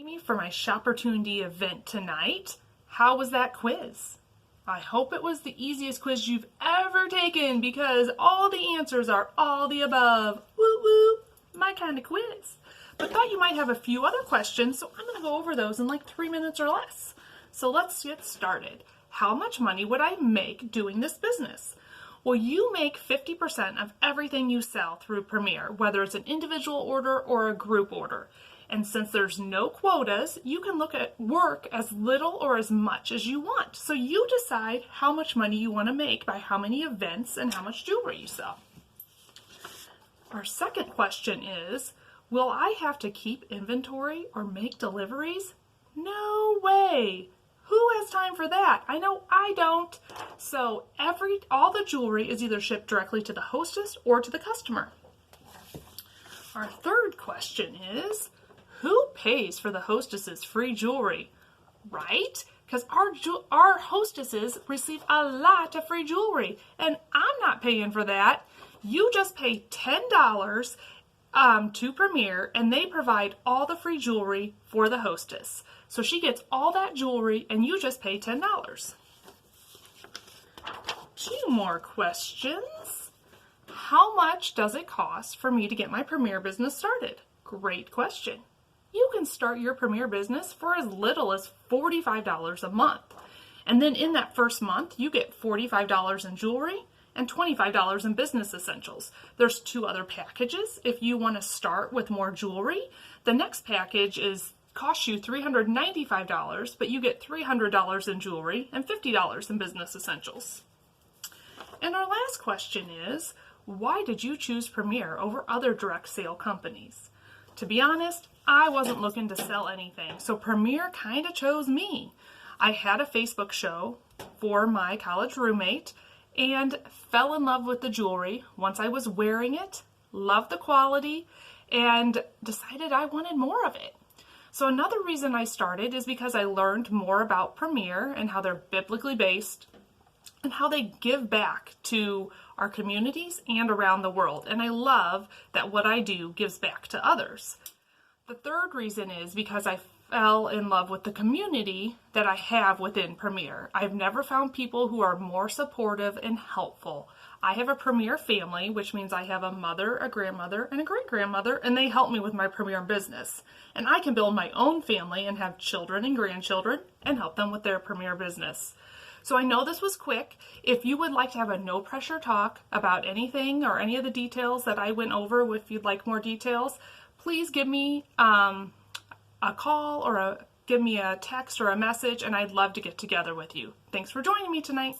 me for my Shopportunity event tonight. How was that quiz? I hope it was the easiest quiz you've ever taken because all the answers are all the above. Woo woo, my kind of quiz. But thought you might have a few other questions, so I'm going to go over those in like 3 minutes or less. So let's get started. How much money would I make doing this business? Well, you make 50% of everything you sell through Premier, whether it's an individual order or a group order. And since there's no quotas, you can look at work as little or as much as you want. So you decide how much money you want to make by how many events and how much jewelry you sell. Our second question is, will I have to keep inventory or make deliveries? No way! Who has time for that? I know I don't. So all the jewelry is either shipped directly to the hostess or to the customer. Our third question is, who pays for the hostess's free jewelry? Right? Because our hostesses receive a lot of free jewelry, and I'm not paying for that. You just pay $10 to Premier, and they provide all the free jewelry for the hostess. So she gets all that jewelry, and you just pay $10. Two more questions. How much does it cost for me to get my Premier business started? Great question. You can start your Premier business for as little as $45 a month. And then in that first month, you get $45 in jewelry and $25 in business essentials. There's 2 other packages. If you want to start with more jewelry, the next package costs you $395, but you get $300 in jewelry and $50 in business essentials. And our last question is, why did you choose Premier over other direct sale companies? To be honest, I wasn't looking to sell anything, so Premier kind of chose me. I had a Facebook show for my college roommate and fell in love with the jewelry once I was wearing it, loved the quality, and decided I wanted more of it. So another reason I started is because I learned more about Premier and how they're biblically based and how they give back to our communities and around the world. And I love that what I do gives back to others. The third reason is because I fell in love with the community that I have within Premier. I've never found people who are more supportive and helpful. I have a Premier family, which means I have a mother, a grandmother, and a great-grandmother, and they help me with my Premier business. And I can build my own family and have children and grandchildren and help them with their Premier business. So I know this was quick. If you would like to have a no-pressure talk about anything or any of the details that I went over, if you'd like more details, please give me a call or give me a text or a message, and I'd love to get together with you. Thanks for joining me tonight.